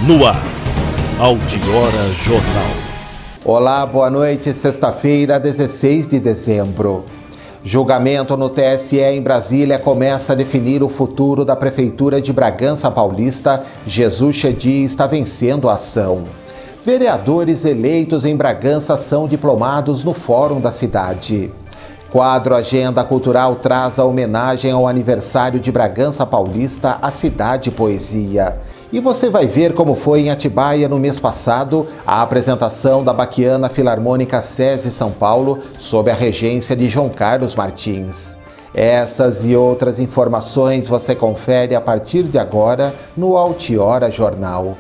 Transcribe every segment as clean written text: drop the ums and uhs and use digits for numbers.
No ar, Altiora Jornal. Olá, boa noite. Sexta-feira, 16 de dezembro. Julgamento no TSE em Brasília começa a definir o futuro da Prefeitura de Bragança Paulista. Jesus Chedi está vencendo a ação. Vereadores eleitos em Bragança são diplomados no Fórum da cidade. Quadro Agenda Cultural traz a homenagem ao aniversário de Bragança Paulista, a Cidade Poesia. E você vai ver como foi em Atibaia no mês passado a apresentação da Baquiana Filarmônica SESI São Paulo sob a regência de João Carlos Martins. Essas e outras informações você confere a partir de agora no Altiora Jornal.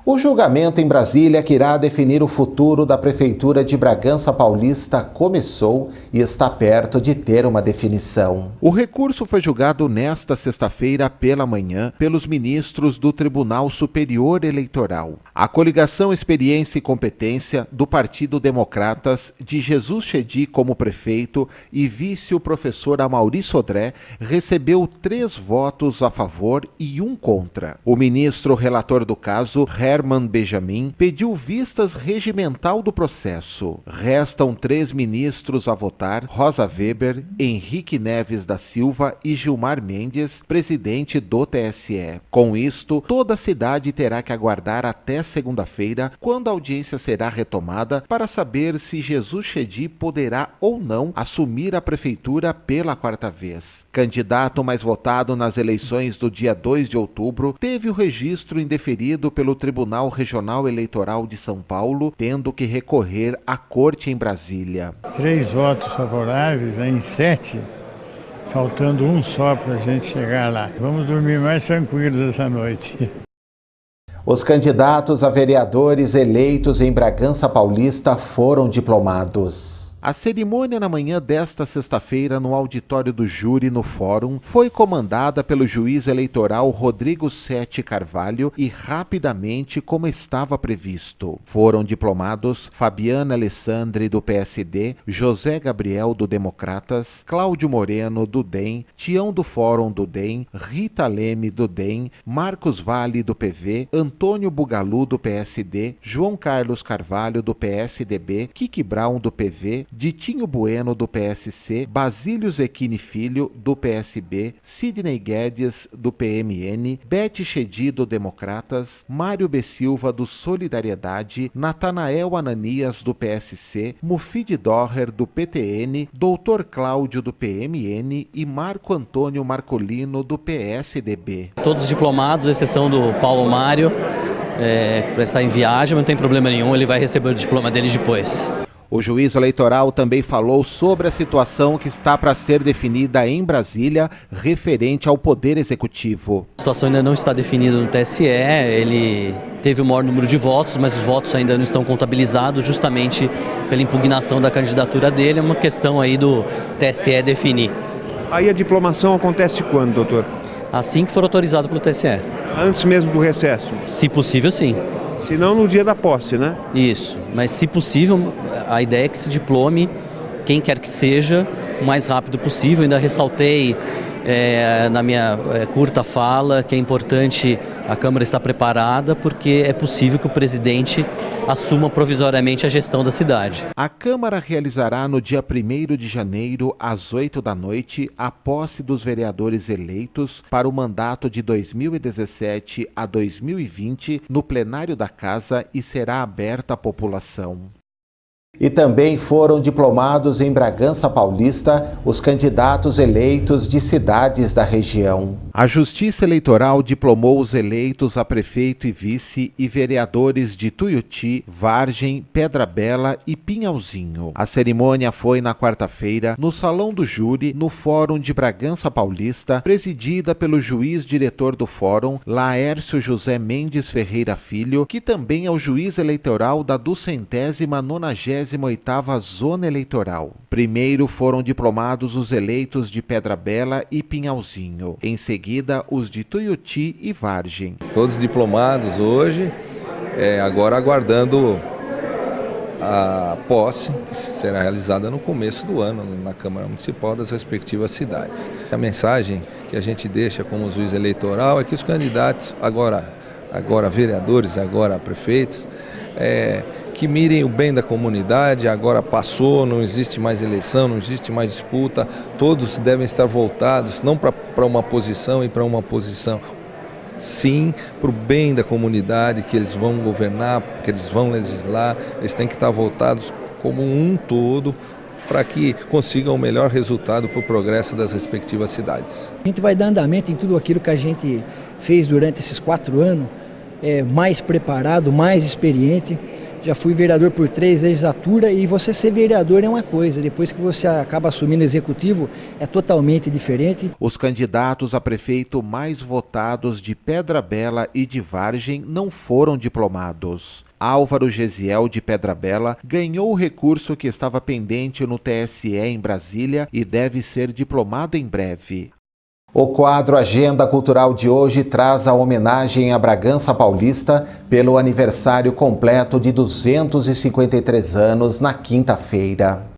O julgamento em Brasília, que irá definir o futuro da Prefeitura de Bragança Paulista, começou e está perto de ter uma definição. O recurso foi julgado nesta sexta-feira pela manhã pelos ministros do Tribunal Superior Eleitoral. A coligação Experiência e Competência do Partido Democratas, de Jesus Chedi como prefeito e vice o professor Amaury Sodré, recebeu 3 votos a favor e 1 contra. O ministro relator do caso, Herman Benjamin, pediu vistas regimental do processo. Restam 3 ministros a votar: Rosa Weber, Henrique Neves da Silva e Gilmar Mendes, presidente do TSE. Com isto, toda a cidade terá que aguardar até segunda-feira, quando a audiência será retomada, para saber se Jesus Chedi poderá ou não assumir a prefeitura pela 4ª vez. Candidato mais votado nas eleições do dia 2 de outubro, teve o registro indeferido pelo Tribunal Regional Eleitoral de São Paulo, tendo que recorrer à corte em Brasília. 3 votos favoráveis em 7, faltando 1 só para a gente chegar lá. Vamos dormir mais tranquilos essa noite. Os candidatos a vereadores eleitos em Bragança Paulista foram diplomados. A cerimônia na manhã desta sexta-feira no auditório do júri no Fórum foi comandada pelo juiz eleitoral Rodrigo Sete Carvalho e rapidamente como estava previsto. Foram diplomados Fabiana Alessandri do PSD, José Gabriel do Democratas, Cláudio Moreno do DEM, Tião do Fórum do DEM, Rita Leme do DEM, Marcos Vale do PV, Antônio Bugalu do PSD, João Carlos Carvalho do PSDB, Kiki Brown do PV, Ditinho Bueno do PSC, Basílio Zecchini Filho do PSB, Sidney Guedes do PMN, Beth Chedi do Democratas, Mário B. Silva do Solidariedade, Natanael Ananias do PSC, Mufid Dorrer do PTN, Dr. Cláudio do PMN e Marco Antônio Marcolino do PSDB. Todos diplomados, exceção do Paulo Mário, para estar em viagem, mas não tem problema nenhum, ele vai receber o diploma dele depois. O juiz eleitoral também falou sobre a situação que está para ser definida em Brasília, referente ao Poder Executivo. A situação ainda não está definida no TSE, ele teve o maior número de votos, mas os votos ainda não estão contabilizados justamente pela impugnação da candidatura dele, é uma questão aí do TSE definir. Aí a diplomação acontece quando, doutor? Assim que for autorizado pelo TSE. Antes mesmo do recesso? Se possível, sim. Se não, no dia da posse, né? Isso, mas se possível, a ideia é que se diplome quem quer que seja o mais rápido possível. Ainda ressaltei na minha curta fala que é importante a Câmara estar preparada, porque é possível que o presidente assuma provisoriamente a gestão da cidade. A Câmara realizará no dia 1º de janeiro, às 8 da noite, a posse dos vereadores eleitos para o mandato de 2017 a 2020 no plenário da Casa e será aberta à população. E também foram diplomados em Bragança Paulista os candidatos eleitos de cidades da região. A Justiça Eleitoral diplomou os eleitos a prefeito e vice e vereadores de Tuiuti, Vargem, Pedra Bela e Pinhalzinho. A cerimônia foi na quarta-feira, no Salão do Júri, no Fórum de Bragança Paulista, presidida pelo juiz diretor do Fórum, Laércio José Mendes Ferreira Filho, que também é o juiz eleitoral da 298ª Zona Eleitoral. Primeiro foram diplomados os eleitos de Pedra Bela e Pinhalzinho. Em seguida, os de Tuiuti e Vargem. Todos diplomados hoje, agora aguardando a posse, que será realizada no começo do ano na Câmara Municipal das respectivas cidades. A mensagem que a gente deixa como juiz eleitoral é que os candidatos, agora vereadores, agora prefeitos, que mirem o bem da comunidade. Agora passou, não existe mais eleição, não existe mais disputa, todos devem estar voltados não para uma posição e para uma posição, sim para o bem da comunidade, que eles vão governar, que eles vão legislar, eles têm que estar voltados como um todo para que consigam o melhor resultado para o progresso das respectivas cidades. A gente vai dar andamento em tudo aquilo que a gente fez durante esses 4 anos, mais preparado, mais experiente. Já fui vereador por 3 legislaturas e você ser vereador é uma coisa, depois que você acaba assumindo o executivo é totalmente diferente. Os candidatos a prefeito mais votados de Pedra Bela e de Vargem não foram diplomados. Álvaro Gesiel, de Pedra Bela, ganhou o recurso que estava pendente no TSE em Brasília e deve ser diplomado em breve. O quadro Agenda Cultural de hoje traz a homenagem a Bragança Paulista pelo aniversário completo de 253 anos na quinta-feira.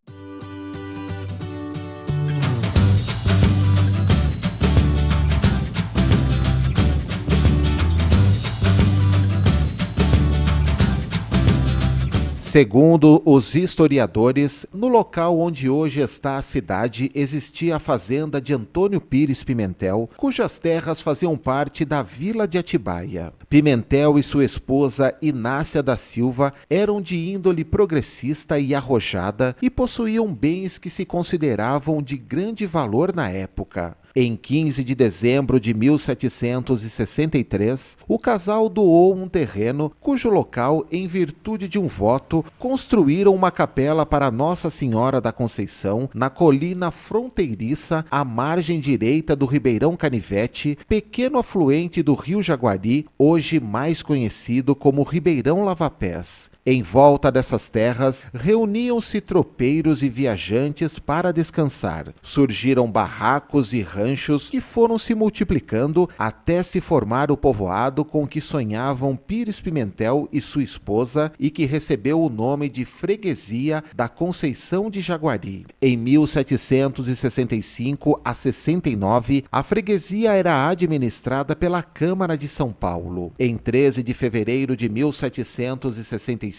Segundo os historiadores, no local onde hoje está a cidade existia a fazenda de Antônio Pires Pimentel, cujas terras faziam parte da Vila de Atibaia. Pimentel e sua esposa Inácia da Silva eram de índole progressista e arrojada e possuíam bens que se consideravam de grande valor na época. Em 15 de dezembro de 1763, o casal doou um terreno cujo local, em virtude de um voto, construíram uma capela para Nossa Senhora da Conceição na colina fronteiriça à margem direita do Ribeirão Canivete, pequeno afluente do Rio Jaguari, hoje mais conhecido como Ribeirão Lavapés. Em volta dessas terras, reuniam-se tropeiros e viajantes para descansar. Surgiram barracos e ranchos que foram se multiplicando até se formar o povoado com que sonhavam Pires Pimentel e sua esposa e que recebeu o nome de Freguesia da Conceição de Jaguari. Em 1765 a 69, a freguesia era administrada pela Câmara de São Paulo. Em 13 de fevereiro de 1765,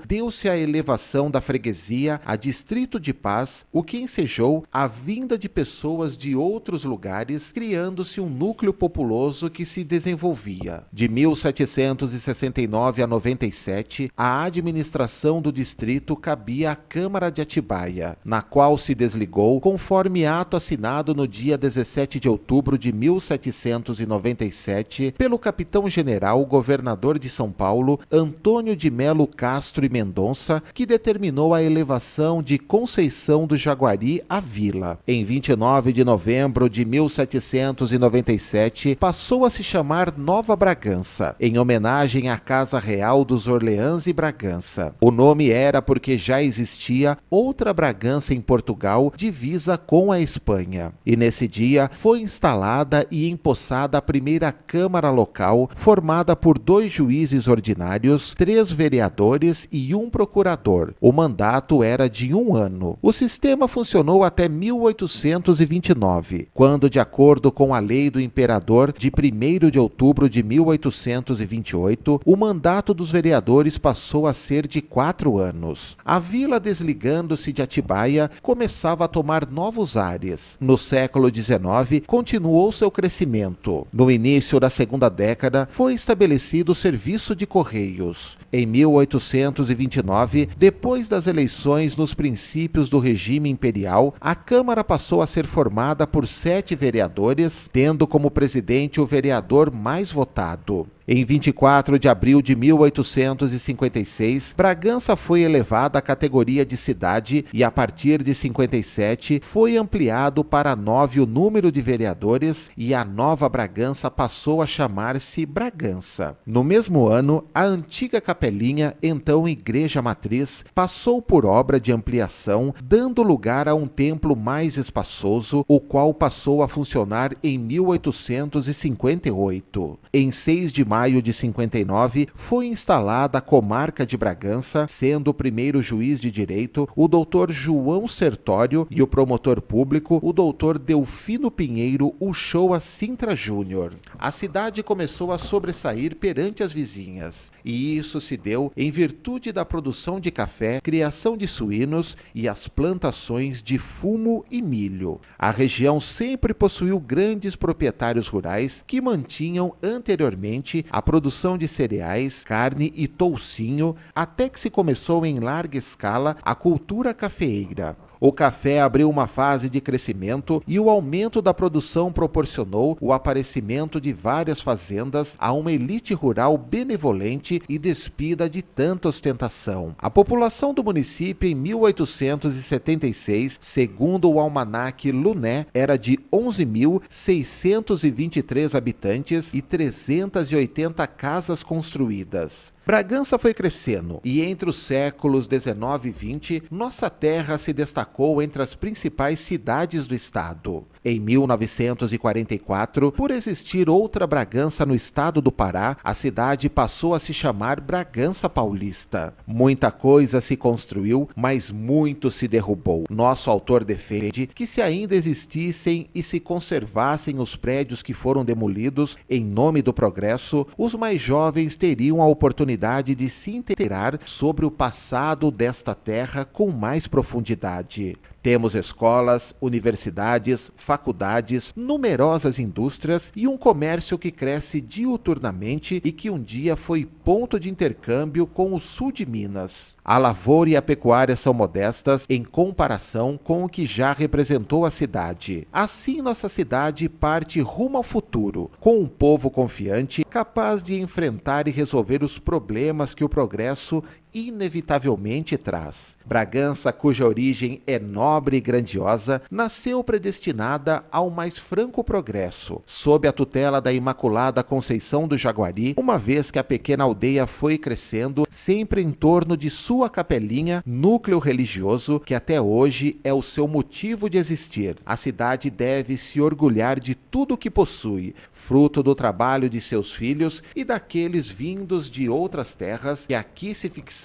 deu-se a elevação da freguesia a Distrito de Paz, o que ensejou a vinda de pessoas de outros lugares, criando-se um núcleo populoso que se desenvolvia. De 1769 a 97, a administração do distrito cabia à Câmara de Atibaia, na qual se desligou conforme ato assinado no dia 17 de outubro de 1797 pelo capitão-general governador de São Paulo, Antônio de Melo Castro e Mendonça, que determinou a elevação de Conceição do Jaguari à vila. Em 29 de novembro de 1797, passou a se chamar Nova Bragança, em homenagem à Casa Real dos Orleans e Bragança. O nome era porque já existia outra Bragança em Portugal, divisa com a Espanha. E nesse dia foi instalada e empossada a primeira Câmara local, formada por 2 juízes ordinários, 3 vereadores e um procurador. O mandato era de 1 ano. O sistema funcionou até 1829, quando, de acordo com a lei do imperador de 1º de outubro de 1828, o mandato dos vereadores passou a ser de 4 anos. A vila, desligando-se de Atibaia, começava a tomar novos ares. No século XIX, continuou seu crescimento. No início da segunda década, foi estabelecido o serviço de correios. Em 1829, depois das eleições nos princípios do regime imperial, a Câmara passou a ser formada por 7 vereadores, tendo como presidente o vereador mais votado. Em 24 de abril de 1856, Bragança foi elevada à categoria de cidade e, a partir de 57, foi ampliado para 9 o número de vereadores e a Nova Bragança passou a chamar-se Bragança. No mesmo ano, a antiga capelinha, então Igreja Matriz, passou por obra de ampliação, dando lugar a um templo mais espaçoso, o qual passou a funcionar em 1858. Em 6 de maio de 59, foi instalada a comarca de Bragança, sendo o primeiro juiz de direito o Dr. João Sertório e o promotor público o Dr. Delfino Pinheiro Uchoa Sintra Júnior. A cidade começou a sobressair perante as vizinhas, e isso se deu em virtude da produção de café, criação de suínos e as plantações de fumo e milho. A região sempre possuiu grandes proprietários rurais que mantinham anteriormente a produção de cereais, carne e toucinho, até que se começou em larga escala a cultura cafeeira. O café abriu uma fase de crescimento e o aumento da produção proporcionou o aparecimento de várias fazendas a uma elite rural benevolente e despida de tanta ostentação. A população do município em 1876, segundo o almanaque Luné, era de 11.623 habitantes e 380 casas construídas. Bragança foi crescendo e entre os séculos 19 e 20, nossa terra se destacou entre as principais cidades do estado. Em 1944, por existir outra Bragança no estado do Pará, a cidade passou a se chamar Bragança Paulista. Muita coisa se construiu, mas muito se derrubou. Nosso autor defende que se ainda existissem e se conservassem os prédios que foram demolidos em nome do progresso, os mais jovens teriam a oportunidade de se inteirar sobre o passado desta terra com mais profundidade. Temos escolas, universidades, faculdades, numerosas indústrias e um comércio que cresce diuturnamente e que um dia foi ponto de intercâmbio com o sul de Minas. A lavoura e a pecuária são modestas em comparação com o que já representou a cidade. Assim, nossa cidade parte rumo ao futuro, com um povo confiante, capaz de enfrentar e resolver os problemas que o progresso inevitavelmente traz. Bragança, cuja origem é nobre e grandiosa, nasceu predestinada ao mais franco progresso, sob a tutela da Imaculada Conceição do Jaguari, uma vez que a pequena aldeia foi crescendo sempre em torno de sua capelinha, núcleo religioso que até hoje é o seu motivo de existir. A cidade deve se orgulhar de tudo o que possui, fruto do trabalho de seus filhos e daqueles vindos de outras terras que aqui se fixaram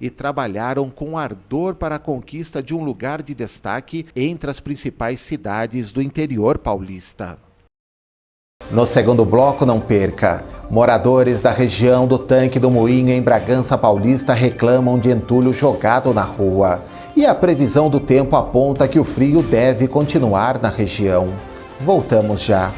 e trabalharam com ardor para a conquista de um lugar de destaque entre as principais cidades do interior paulista. No segundo bloco, não perca. Moradores da região do Tanque do Moinho em Bragança Paulista reclamam de entulho jogado na rua. E a previsão do tempo aponta que o frio deve continuar na região. Voltamos já.